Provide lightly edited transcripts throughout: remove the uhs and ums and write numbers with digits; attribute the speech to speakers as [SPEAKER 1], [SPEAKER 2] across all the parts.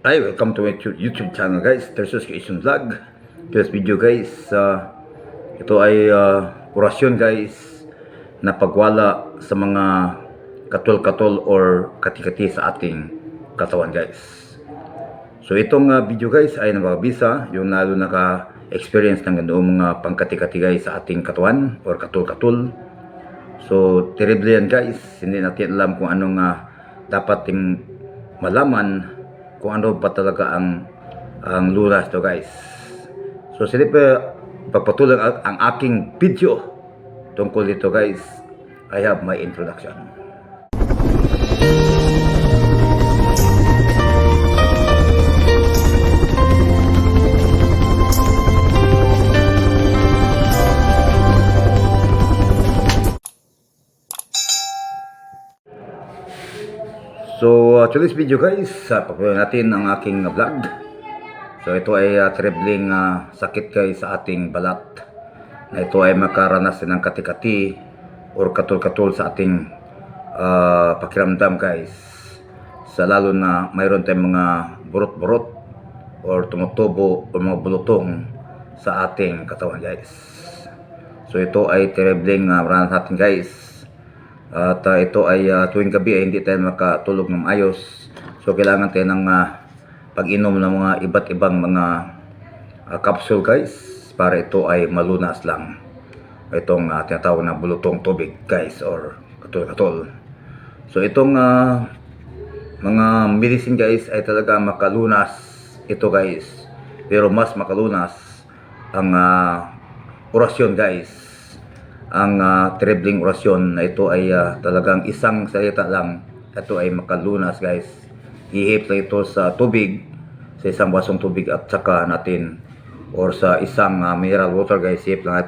[SPEAKER 1] Hi, welcome to my YouTube channel guys, Tersus Creation Vlog. Today's video guys, ito ay orasyon guys na pagwala sa mga katol-katol or kati-kati sa ating katawan guys. So itong video guys ay nababisa yung lalo naka-experience ng ganoong mga pangkati-kati guys sa ating katawan or katol-katol. So terrible yan guys, hindi natin alam kung anong dapat ting malaman kung ano pa talaga ang lunas to guys. So sige pa pagpatuloy ang aking video tungkol dito guys. I have my introduction. So today's video guys, pagpatuloy natin ang aking vlog. So ito ay trembling sakit guys sa ating balat. Na ito ay makaranas ng kati-kati or katol-katol sa ating pakiramdam guys. Sa lalo na mayroon tayong mga burot-burot or tumutubo o mga bulutong sa ating katawan guys. So ito ay trembling maranas natin guys. At ito ay tuwing gabi ay hindi tayo makatulog ng ayos. So kailangan tayo ng pag-inom ng mga iba't ibang mga capsule guys para ito ay malunas lang itong tinatawag na bulutong tubig guys or katol-katol. So itong mga medicine guys ay talaga makalunas ito guys. Pero mas makalunas ang orasyon guys. Ang trembling orasyon na ito ay talagang isang salita lang. Ito ay makalunas guys. Ihip na ito sa tubig, sa isang basong tubig at saka natin or sa isang mineral water guys. Ihip lang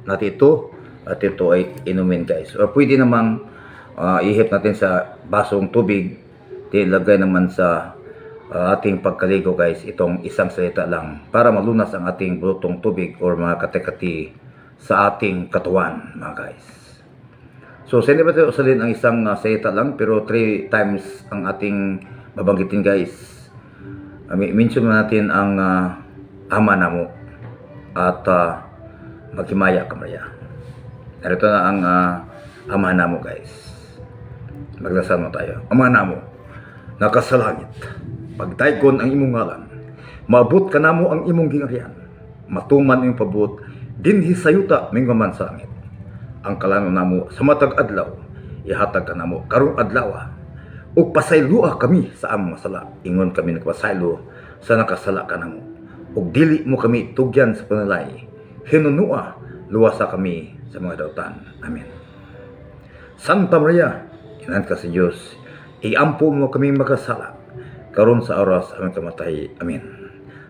[SPEAKER 1] natin ito at ito ay inumin guys. Or pwede namang ihip natin sa basong tubig, ilagay naman sa ating pagkaligo guys. Itong isang salita lang para malunas ang ating bulutong tubig or mga kati-kati sa ating katawan mga guys. So sa hindi ba tayo usalin ang isang salita lang pero 3 times ang ating babanggitin guys. Mention natin ang ama na mo at maghimaya ka Maria. Narito na ang ama na mo guys. Magdasal mo tayo. Ama na mo nakasalangit, pagdaykon ang imong ngalan, maabot ka namo ang imong gingharian, matuman ang pabot dinhi sayuta mingman sa langit. Ang kalanon namo sa matag adlaw ihatag ka namo karong adlaw ug pasaylua kami sa among sala. Ingon kami nagpasaylo sa nakasala ka namo ug dili mo kami tugyan sa panalay. Hinunua luwasa kami sa mga dautan. Amen. Santa Maria, inan ka sa Dios, iampo mo kami makasala karon sa oras aming kamatay. Amen.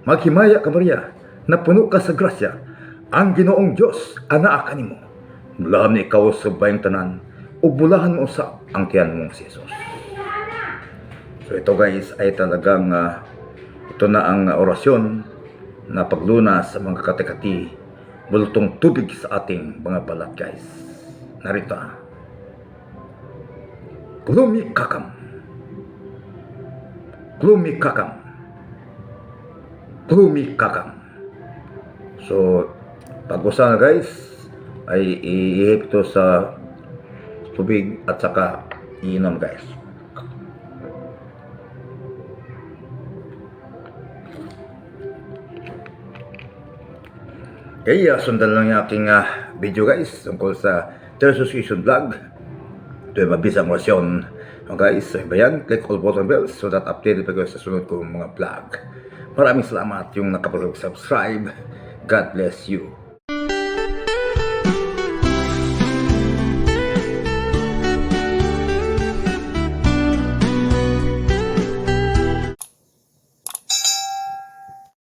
[SPEAKER 1] Maghimaya ka Maria, napuno ka sa grasya, ang Ginoong Diyos anaa kanimo. Bulahan ni ikaw sa bayang tanan ug bulahan mo usab ang tiyan mong si Jesus. So ito guys ay talagang ito na ang orasyon na paglunas sa mga kati-kati bulutong tubig sa ating mga balat guys. Narito. Gloomy kakam. Gloomy kakam. Gloomy kakam. So pag-usa na guys ay ihip ito sa tubig at saka iinom guys. Okay, sundan lang yung aking video guys tungkol sa Tersus Creation Vlog. Ito yung mabisang orasyon guys. So bayan, click all button bells so that updated pa kayo sa sunod kong mga vlog. Maraming salamat yung nakapag-subscribe. God bless you.